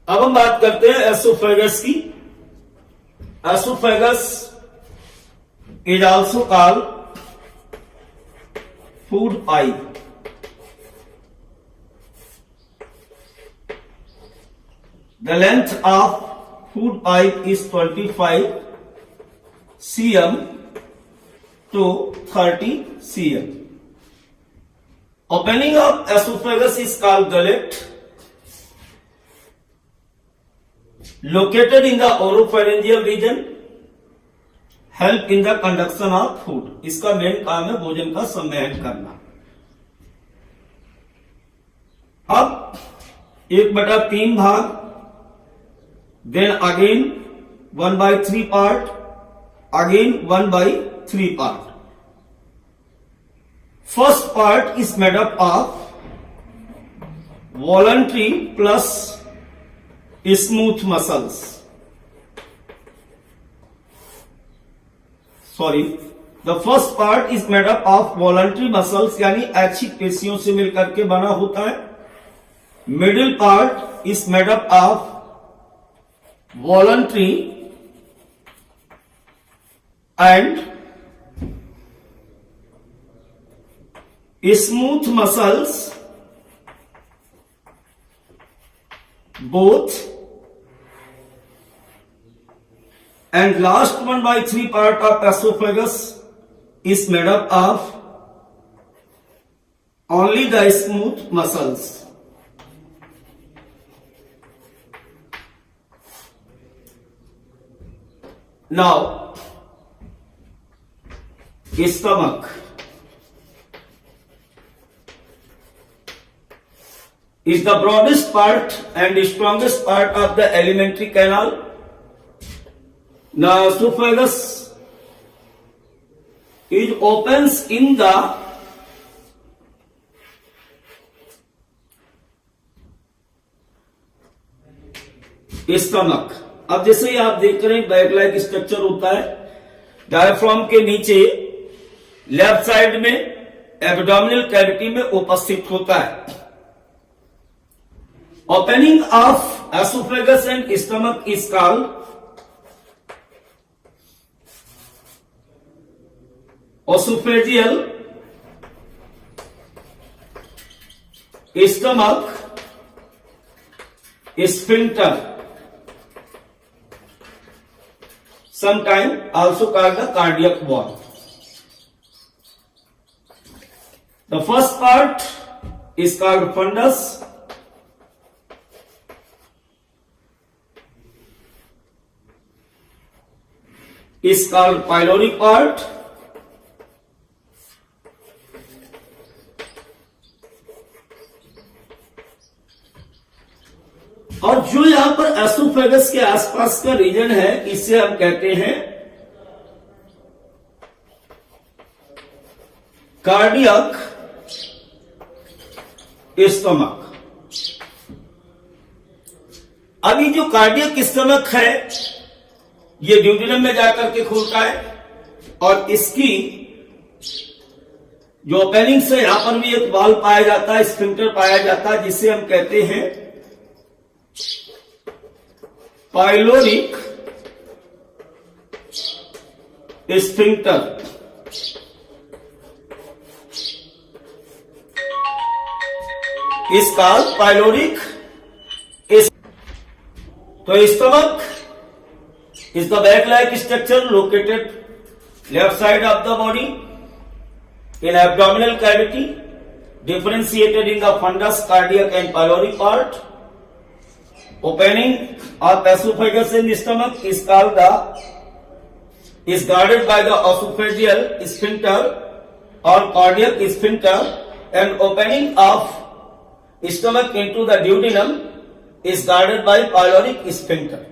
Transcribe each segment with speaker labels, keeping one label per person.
Speaker 1: अब हम बात करते हैं एसोफेगस की। Oesophagus is also called food pipe. The length of food pipe is 25 cm to 30 cm. Opening of esophagus is called gullet. Located in the oropharyngeal region, help in the conduction of food. इसका main काम है भोजन का संवहन करना। अब 1/3 भाग, then again 1/3 part, again 1/3 part. First part is made up of voluntary plus smooth muscles. The first part is made up of voluntary muscles, यानी ऐच्छिक पेशियों से मिलकर के बना होता है। Middle part is made up of voluntary and smooth muscles both, and last 1/3 part of esophagus is made up of only the smooth muscles. Now, stomach is the broadest part and strongest part of the alimentary canal. Now, esophagus it opens in the stomach. अब जैसे ही आप देख रहे हैं back like structure होता है, diaphragm के नीचे लेफ्ट साइड में एब्डोमिनल कैविटी में उपस्थित होता है। Opening of oesophagus and stomach is called oesophageal stomach sphincter, sometimes also called the cardiac wall. The first part is called fundus. Is called pyloric part. और जो यहां पर एसोफेगस के आसपास का रीजन है, इसे हम कहते हैं कार्डियक स्टमक। अभी जो कार्डियक स्टमक है, ये ड्यूडेनम में जाकर के खुलता है और इसकी जो ओपनिंग से यहां पर भी एक वाल्व पाया जाता है, स्फिंक्टर पाया जाता है, जिसे हम कहते हैं पाइलोरिक स्फिंक्टर। इसका पाइलोरिक तो stomach is the back-like structure located left side of the body in abdominal cavity, differentiated in the fundus, cardiac and pyloric part. Opening of esophagus in the stomach is guarded by the esophageal sphincter or cardiac sphincter, and opening of stomach into the duodenum is guarded by pyloric sphincter.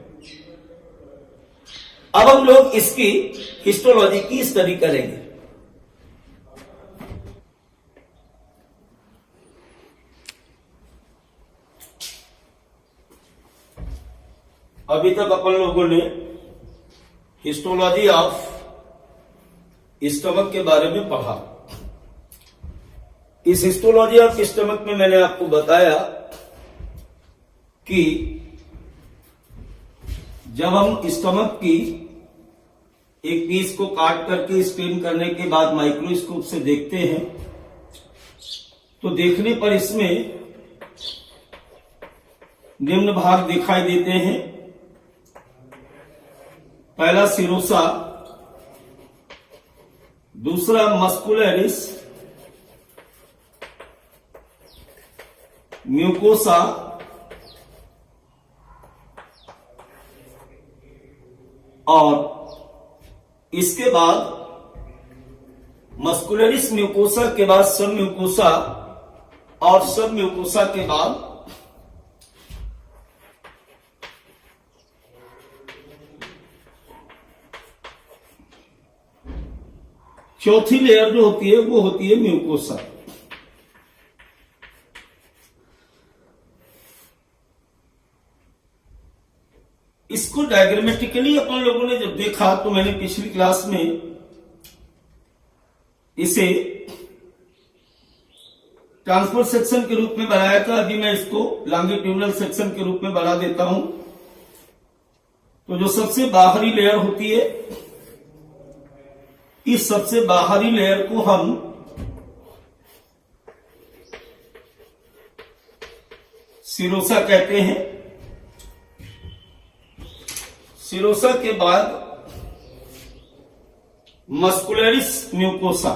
Speaker 1: अब हम लोग इसकी histology की study करेंगे। अभी तक अपन लोगों ने हिस्टोलॉजी ऑफ स्टमक के बारे में पढ़ा। इस हिस्टोलॉजी ऑफ स्टमक में मैंने आपको बताया कि जब हम स्टमक की एक पीस को काट करके स्टेन करने के बाद माइक्रोस्कोप से देखते हैं तो देखने पर इसमें निम्न भाग दिखाई देते हैं। पहला सिरोसा, दूसरा मस्कुलरिस, म्यूकोसा, और इसके बाद मस्कुलरिस म्यूकोसा के बाद सब म्यूकोसा, और सब म्यूकोसा के बाद चौथी लेयर जो होती है वो होती है म्यूकोसा। इसको डायग्रामेटिकली अपन लोगों ने जब देखा तो मैंने पिछली क्लास में इसे ट्रांसफर सेक्शन के रूप में बनाया था। अभी मैं इसको लॉन्गिट्यूडिनल सेक्शन के रूप में बना देता हूं। तो जो सबसे बाहरी लेयर होती है, इस सबसे बाहरी लेयर को हम सिरोसा कहते हैं। सिरोसा के बाद मस्कुलरिस म्यूकोसा,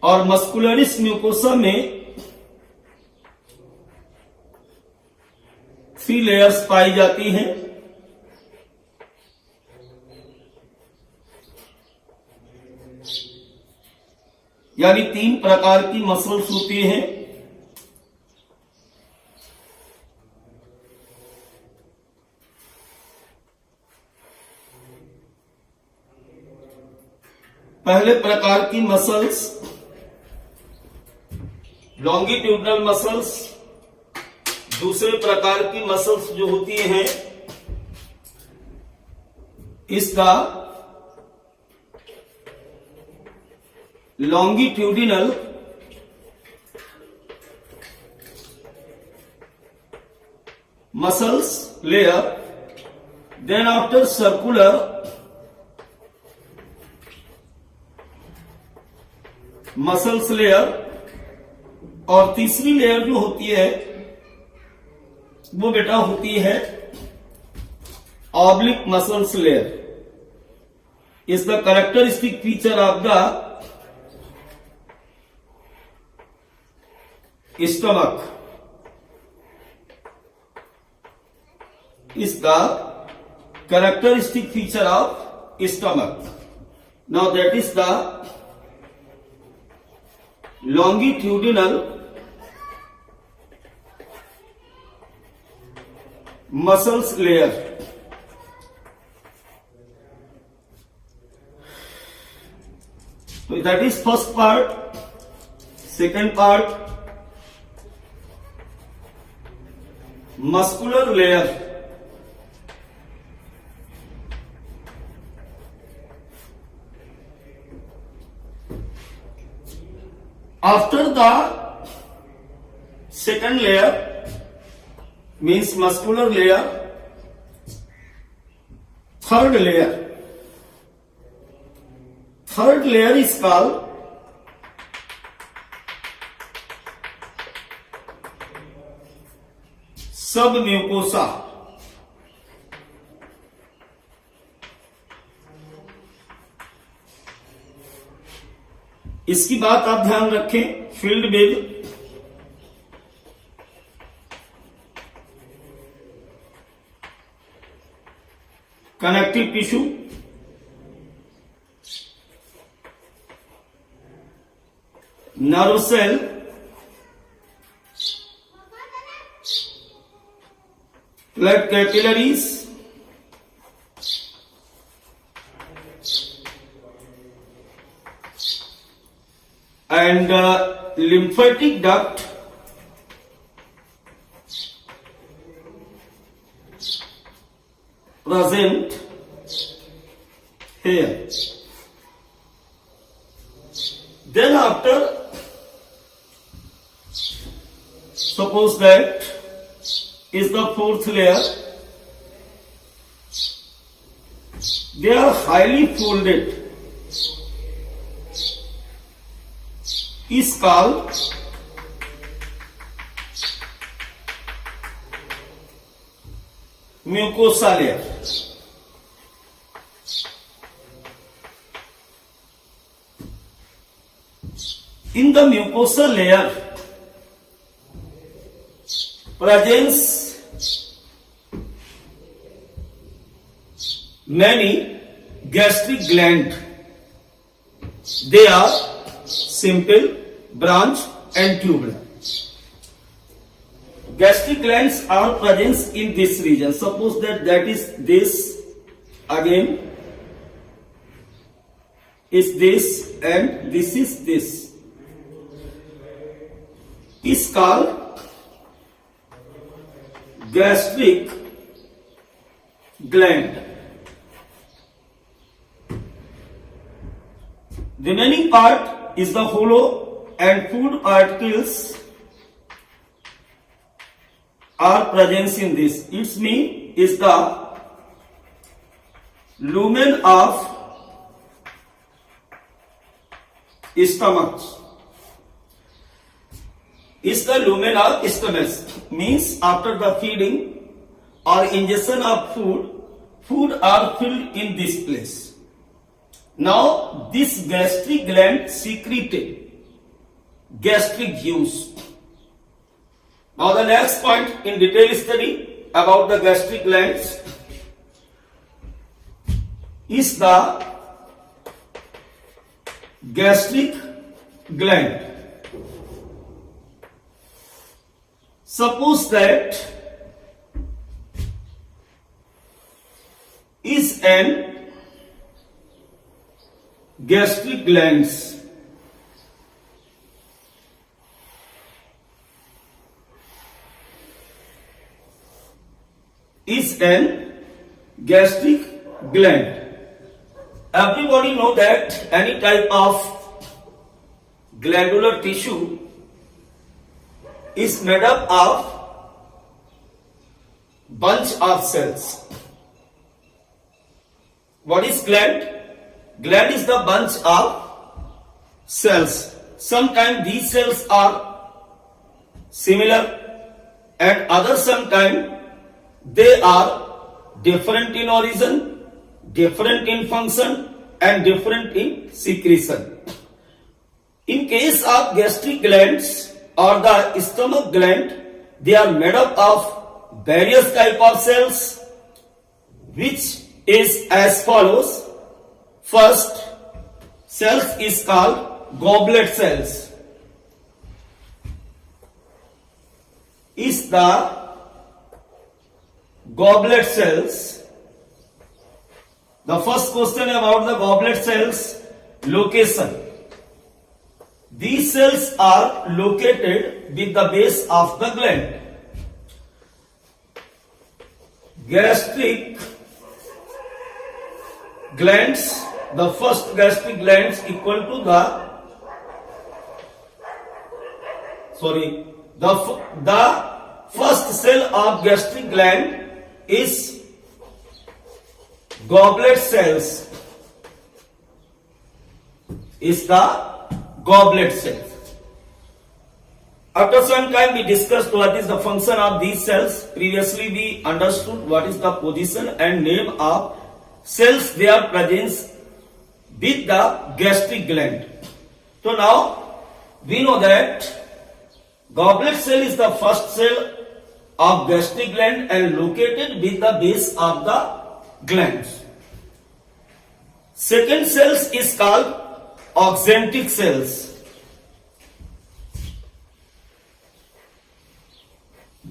Speaker 1: और मस्कुलरिस म्यूकोसा में 3 लेयर्स पाई जाती हैं। यानी 3 प्रकार की मसल्स होती हैं। पहले प्रकार की मसल्स लॉन्गिट्यूडिनल मसल्स, दूसरे प्रकार की मसल्स जो होती हैं इसका longitudinal, muscles layer, then after circular muscles layer, और तीसरी लेयर जो होती है वो बेटा होती है oblique muscles layer. Is the characteristic feature of the stomach, is the characteristic feature of stomach. Now that is the longitudinal muscles layer. So that is first part. Second part, muscular layer. After the second layer means muscular layer, third layer. Third layer is called submucosa. इसकी बात आप ध्यान रखें, field web connective tissue, nerve cell, blood capillaries, and lymphatic duct, present here. Then after, suppose that is the fourth layer, they are highly folded, is called mucosa layer. In the mucosa layer presence many gastric glands. They are simple, branch and tubular. Gastric glands are present in this region. Suppose that is this, again is this, and this is this. Is called gastric gland. Remaining part is the hollow, and food particles are present in this. Its mean is the lumen of stomach. Is the lumen of stomach, means after the feeding or ingestion of food are filled in this place. Now this gastric gland secreted gastric juice. Now the next point in detail study about the gastric glands is the gastric gland. Suppose that is an gastric glands. Is an gastric gland. Everybody know that any type of glandular tissue is made up of bunch of cells. What is gland? Gland is the bunch of cells. Sometimes these cells are similar and other sometimes they are different in origin, different in function and different in secretion. In case of gastric glands or the stomach gland, they are made up of various type of cells, which is as follows. First cells is called goblet cells. Is the goblet cells. The first question about the goblet cells, location. These cells are located with the base of the gland. Gastric glands, the first gastric glands equal to the first cell of gastric gland is goblet cells. Is the goblet cells. After some time we discussed what is the function of these cells. Previously we understood what is the position and name of cells they are present with the gastric gland. So now we know that goblet cell is the first cell of gastric gland and located with the base of the glands. Second cells is called oxyntic cells.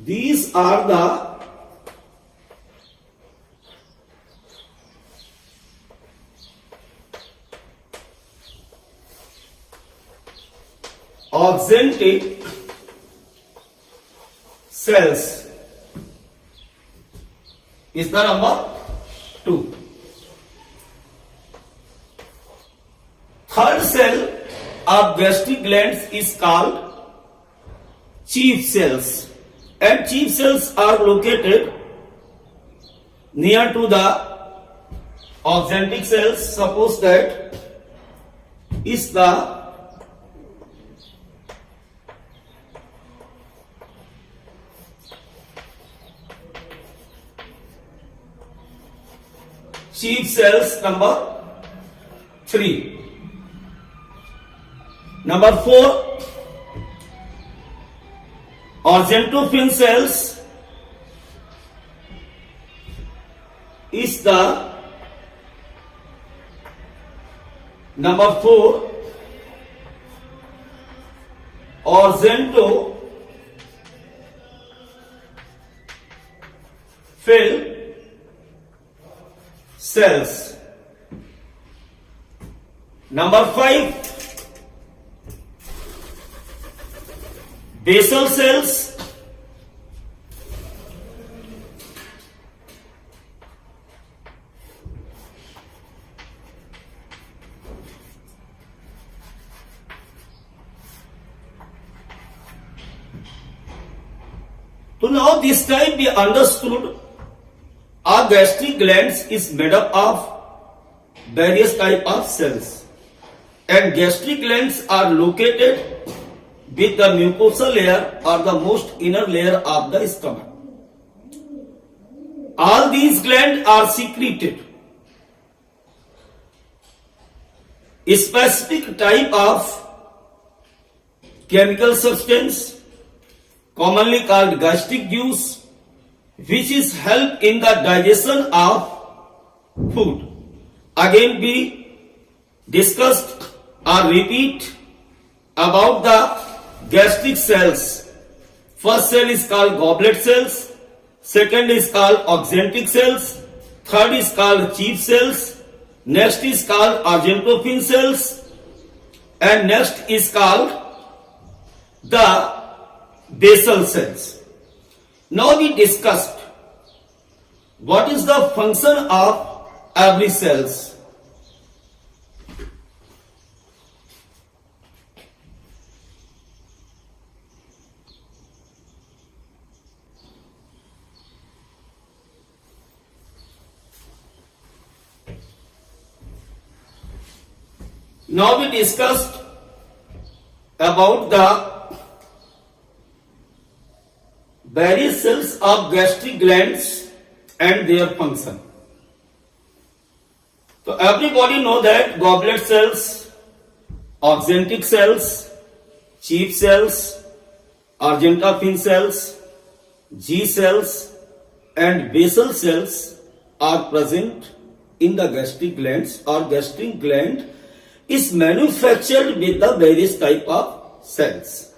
Speaker 1: These are the oxyntic cells. Is the number 2. Third cell of gastric glands is called chief cells, and chief cells are located near to the Oxygentic cells, suppose that is the chief cells number 3. Number 4, Argentophin cells is the number 4, Argentophin cells. Number 5, basal cells So now this time we understood our gastric glands is made up of various type of cells, and gastric glands are located with the mucosal layer or the most inner layer of the stomach. All these glands are secreted a specific type of chemical substance commonly called gastric juice, which is help in the digestion of food. Again we discussed or repeat about the gastric cells. First cell is called goblet cells, second is called oxygentic cells, third is called chief cells, next is called Argentophin cells, and next is called the basal cells. Now we discussed what is the function of every cells. Now we discussed about the various cells of gastric glands and their function. So everybody know that goblet cells, oxygentic cells, chief cells, Argentophin cells, G cells and basal cells are present in the gastric glands, or gastric gland is manufactured with the various type of cells.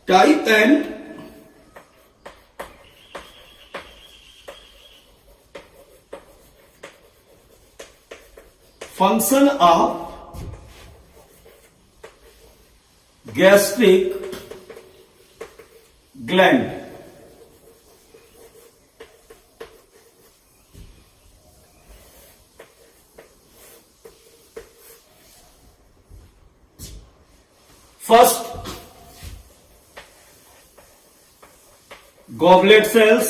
Speaker 1: Type and function of gastric gland. First, goblet cells.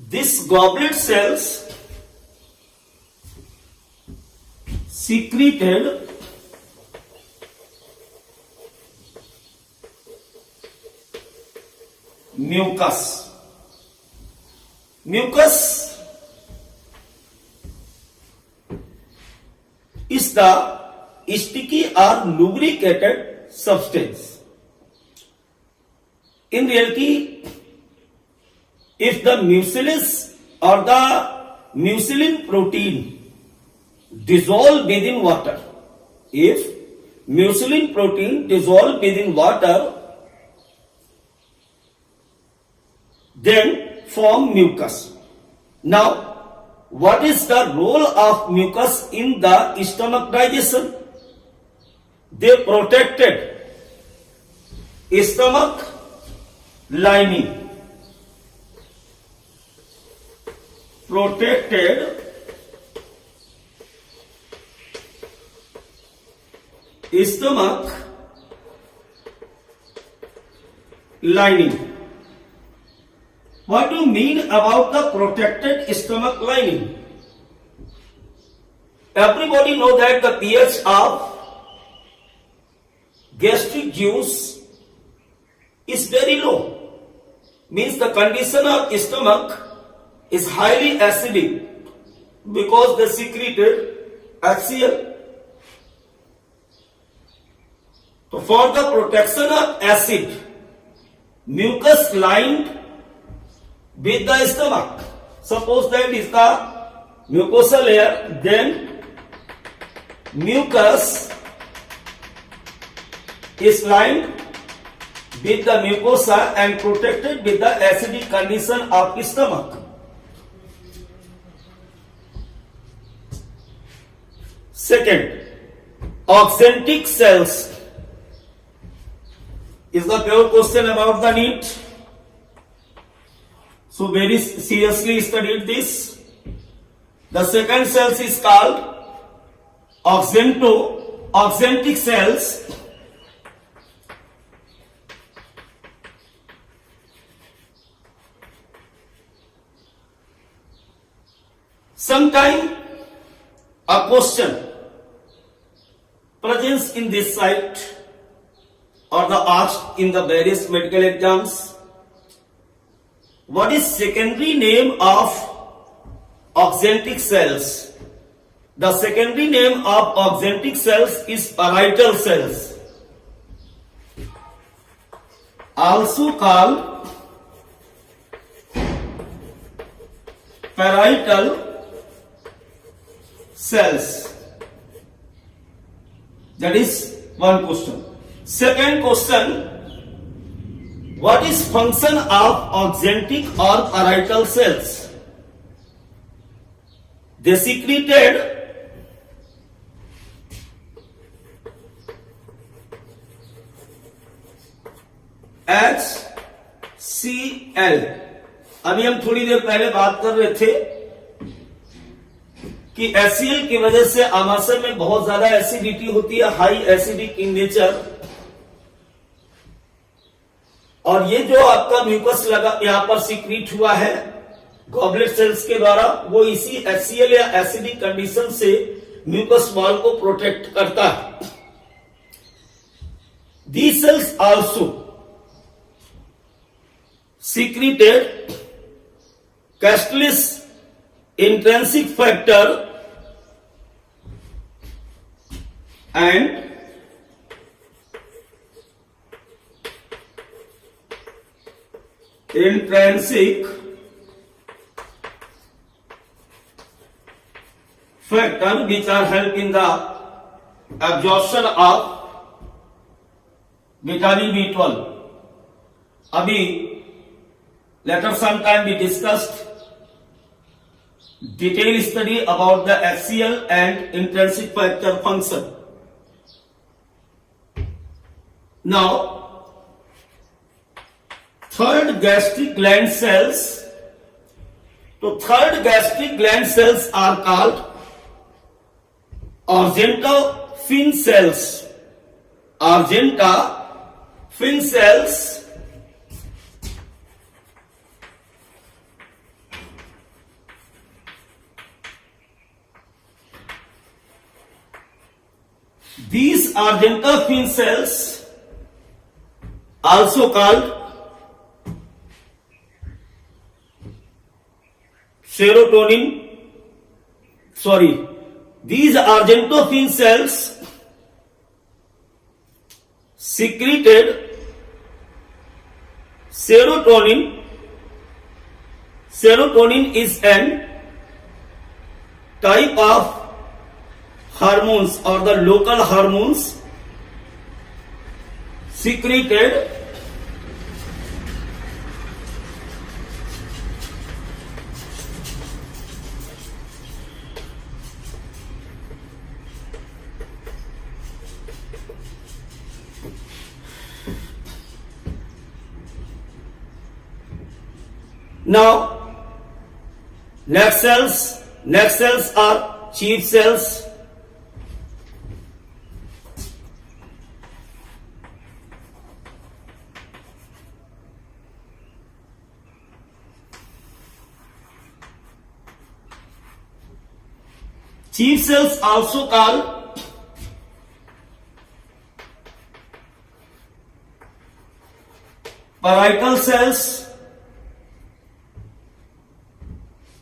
Speaker 1: This goblet cells secreted mucus. Mucus is the sticky or lubricated substance. In reality, if the mucilus or the mucilin protein dissolve within water, if mucilin protein dissolve within water, then form mucus. Now, what is the role of mucus in the stomach digestion? They protected stomach lining. Protected stomach lining. What do you mean about the protected stomach lining? Everybody know that the pH of gastric juice is very low. Means the condition of stomach is highly acidic because they secreted HCl. So for the protection of acid, mucus lined with the stomach. Suppose that is the mucosal layer, then mucus is lined with the mucosa and protected with the acidic condition of stomach. Second, oxantic cells is the pure question about the NEET. So very seriously studied this. The second cells is called oxantic cells. Sometime a question presents in this site or the asked in the various medical exams. What is secondary name of oxantic cells? The secondary name of oxantic cells is parietal cells, also called parietal cells. That is one question. Second question, what is function of oxantic or parietal cells? They secreted HCl. अभी हम थोड़ी देर पहले बात कर रहे थे कि HCl की वजह से आमाशय में बहुत ज्यादा एसिडिटी होती है, हाई एसिडिक इन नेचर, और ये जो आपका म्यूकस लगा यहां पर सीक्रेट हुआ है गॉबलेट सेल्स के द्वारा, वो इसी HCl या एसिडिक कंडीशन से म्यूकस वॉल को प्रोटेक्ट करता है. These cells also secreted catalyst intrinsic factor and intrinsic factor which are help in the absorption of vitamin B12. अभी later some time we discussed detailed study about the HCl and intrinsic factor function. Now, third gastric gland cells. So third gastric gland cells are called argentophin cells. Argentophin cells. These argentophin cells, also called these argentophin cells secreted serotonin. Serotonin is an type of hormones or the local hormones secreted now. Next cells are chief cells. chief cells also called parietal cells,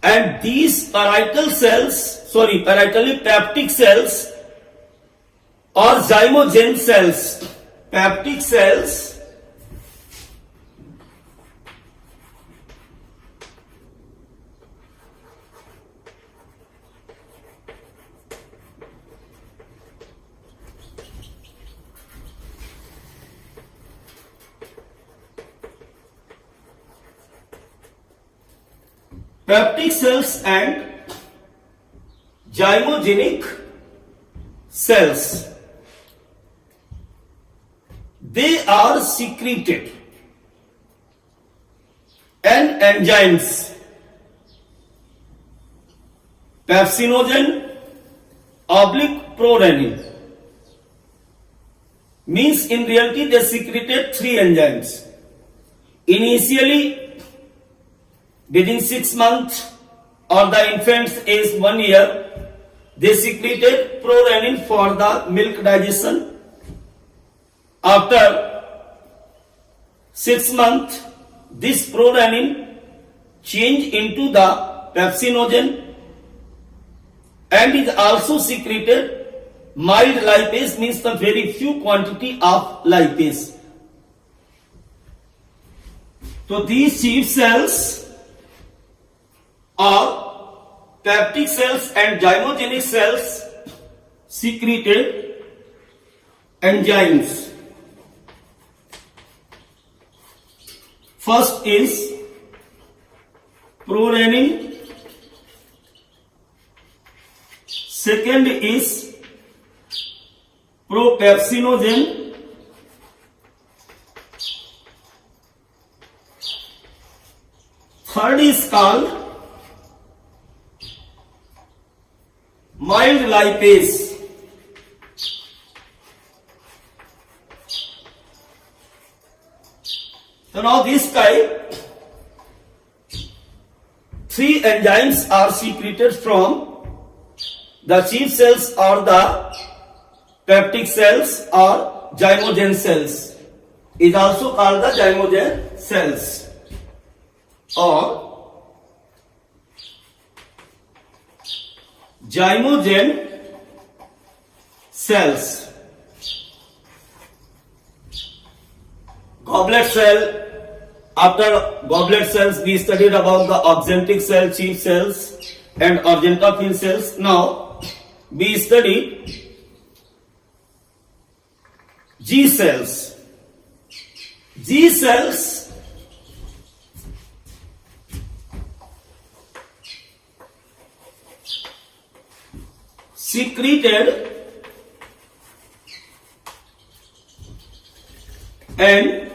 Speaker 1: and these parietally peptic cells or zymogen cells, peptic cells and zymogenic cells, they are secreted and enzymes pepsinogen / prorenin, means in reality they secreted 3 enzymes. Initially within 6 months or the infant's age 1 year, they secreted prorenin for the milk digestion. After 6 months, this prorenin changed into the pepsinogen and is also secreted mild lipase, means the very few quantity of lipase. So these chief cells are peptic cells and zymogenic cells secreted enzymes. First is prorenin, second is propepsinogen, third is called mild lipase. So now this type 3 enzymes are secreted from the chief cells or the peptic cells or zymogen cells, is also called the zymogen cells or zymogen cells. Goblet cell, after goblet cells we studied about the axanthic cell, chief cells and argentophyll cells. Now we studied G cells. G cells secreted and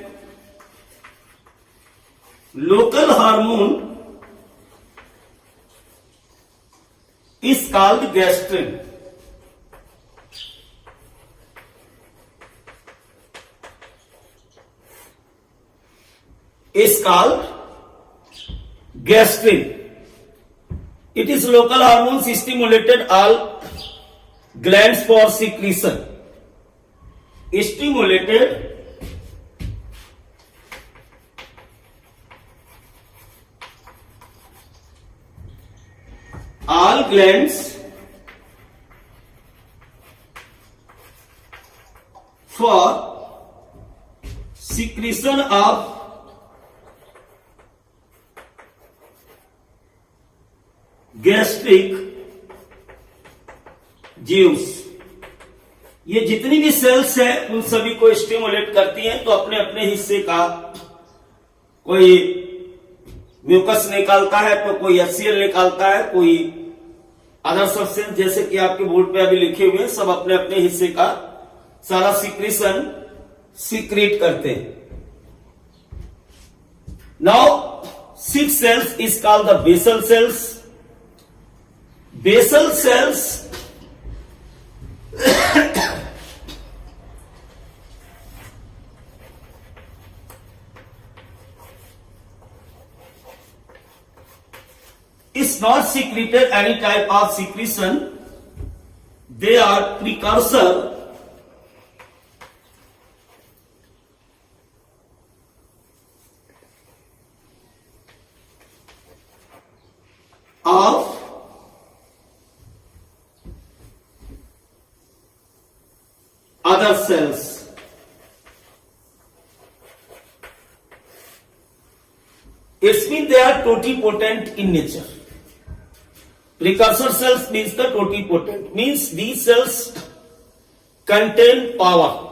Speaker 1: local hormone is called gastrin. Is called gastrin. It is local hormones stimulated all glands for secretion. Stimulated all glands for secretion of gastric juice. ये जितनी भी sales है उन सभी को stimulate करती हैं, तो अपने अपने हिस्से का कोई म्यूकस निकालता है तो कोई HCl निकालता है, कोई अदर सब्सटेंस जैसे कि आपके बोर्ड पे अभी लिखे हुए हैं, सब अपने अपने हिस्से का सारा सीक्रेशन सीक्रेट करते हैं. Now 6 cells is called the basal cells. Basal cells is not secreted any type of secretion they are precursor of other cells. It means they are totipotent in nature. Precursor cells means the totipotent, means these cells contain power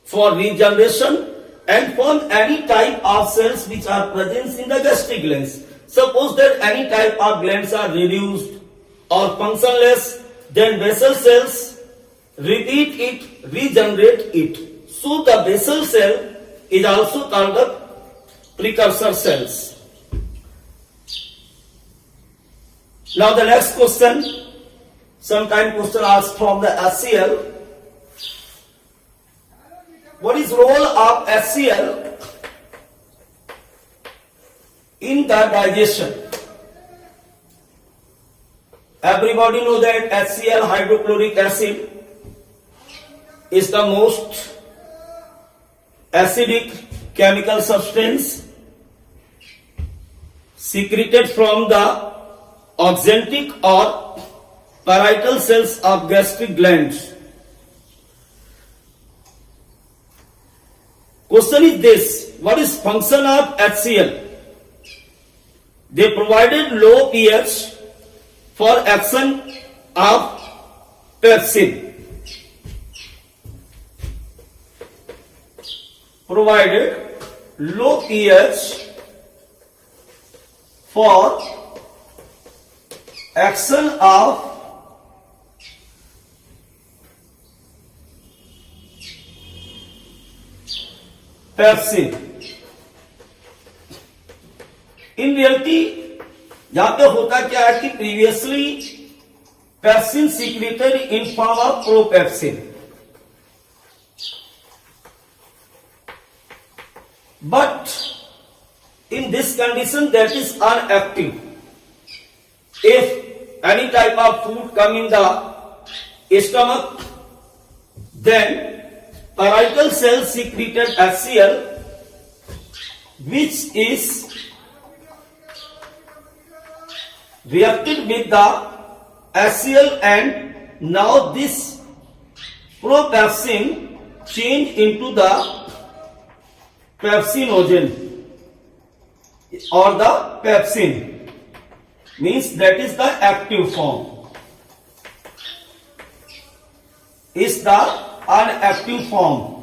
Speaker 1: for regeneration and form any type of cells which are present in the gastric glands. Suppose that any type of glands are reduced or functionless, then basal cells repeat it, regenerate it. So the basal cell is also called the precursor cells. Now the next question, sometime question asked from the HCl. What is role of HCl in the digestion? Everybody know that HCl, hydrochloric acid, is the most acidic chemical substance secreted from the oxyntic or parietal cells of gastric glands. Question is this: what is function of HCl? They provided low pH for action of pepsin. Provided low pH for action of pepsin. In reality यहाँ पे होता क्या है कि previously pepsin secreted in form of propepsin, but in this condition that is inactive. If any type of food come in the stomach, then parietal cells secreted HCl, which is reacted with the HCl, and now this propepsin change into the pepsinogen or the pepsin, means that is the active form, is the inactive form.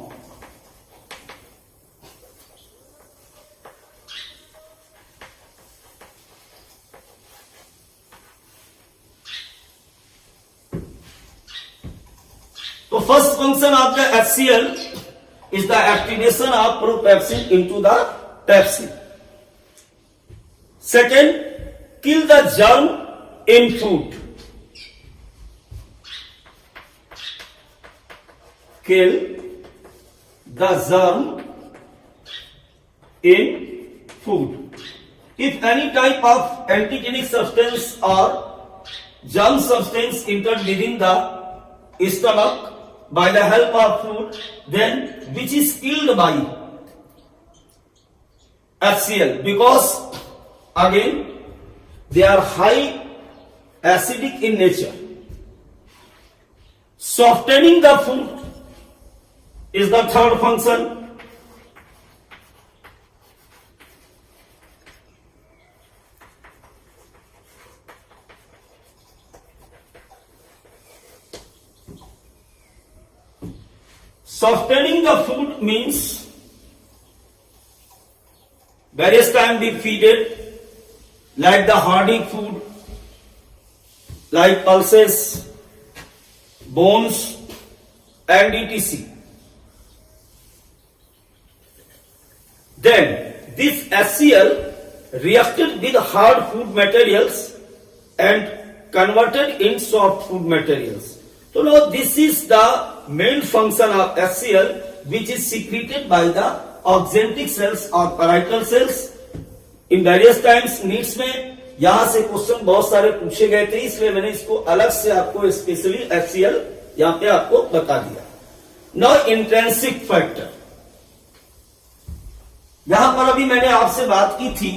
Speaker 1: So first function of the HCl is the activation of propepsin into the pepsin. Second, kill the germ in food. Kill the germ in food. If any type of antigenic substance or germ substance entered within the stomach by the help of food, then which is killed by HCl, because again they are high acidic in nature. Softening the food is the third function. Softening the food means various times we feed it, like the hardy food, like pulses, bones, and etc. Then this HCl reacted with hard food materials and converted in soft food materials. So now this is the main function of HCl, which is secreted by the oxyntic cells or parietal cells. In various times needs में यहां से question बहुत सारे पूछे गए थे, इसलिए मैंने इसको अलग से आपको स्पेशली HCl यहां पे आपको बता दिया। नाउ इंट्रिंसिक फैक्टर, यहां पर अभी मैंने आपसे बात की थी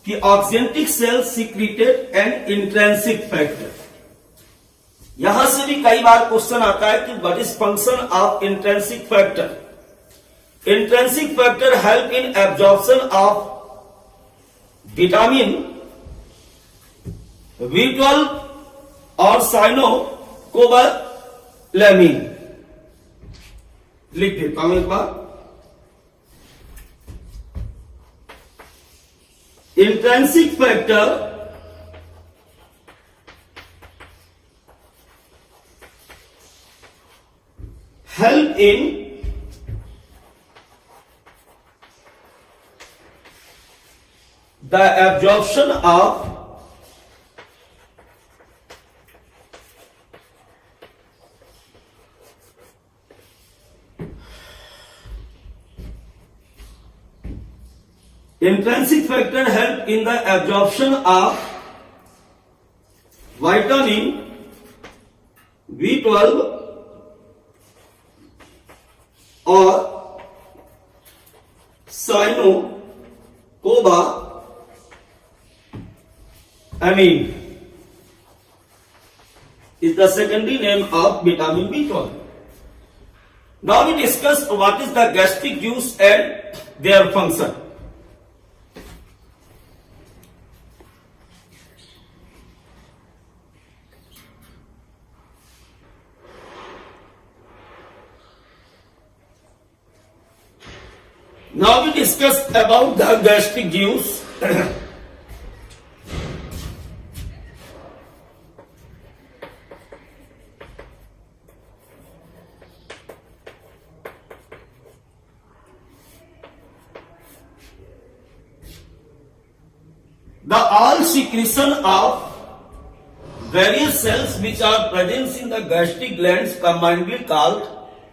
Speaker 1: कि oxyntic cell secreted and intrinsic factor. यहां से भी कई बार क्वेश्चन आता है कि what is function of intrinsic factor. Intrinsic factor help in absorption of vitamin B12 और साइनोकोबालेमिन। लिख देता हूं एक बार, intrinsic factor help in the absorption of intrinsic factor help in the absorption of vitamin B12 और साइनोकोबालेमिन is the secondary name of vitamin B12. Now we discuss what is the gastric juice and their function. Now we discuss about the gastric juice. The all secretion of various cells which are present in the gastric glands combinedly called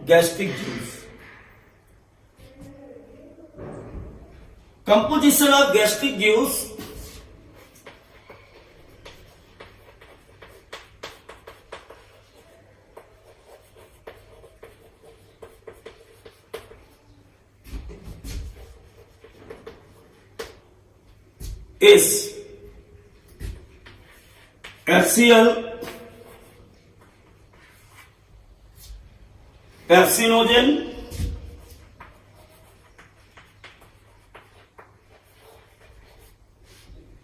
Speaker 1: gastric juice. Composition of gastric juice. Is HCl, carcinogen,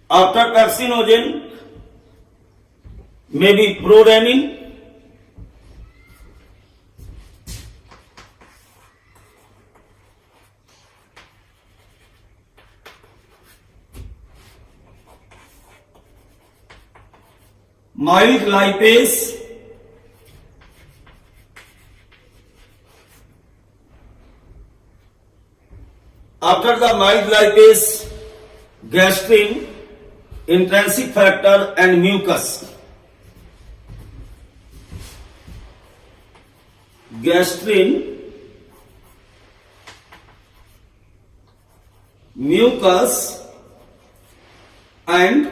Speaker 1: after carcinogen maybe prorenin, mild lipase, after the mild lipase gastrin, intrinsic factor and mucus. Gastrin, mucus and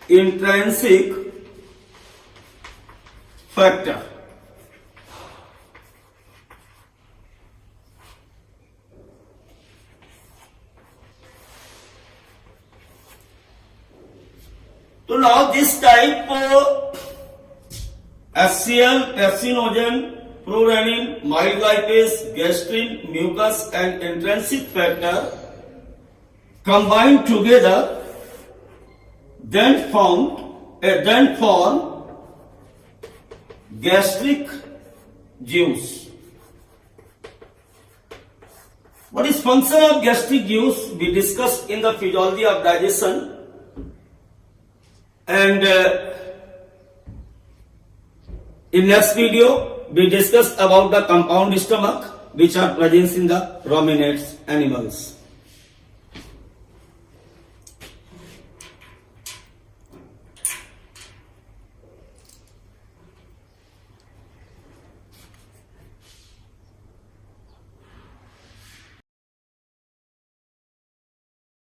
Speaker 1: intrinsic factor. So now this type HCl, carcinogen, prorenin, mild lipase, gastrin, mucus and intrinsic factor combined together then form gastric juice. What is function of gastric juice? We discussed in the physiology of digestion, and in next video we discuss about the compound stomach which are present in the ruminants animals.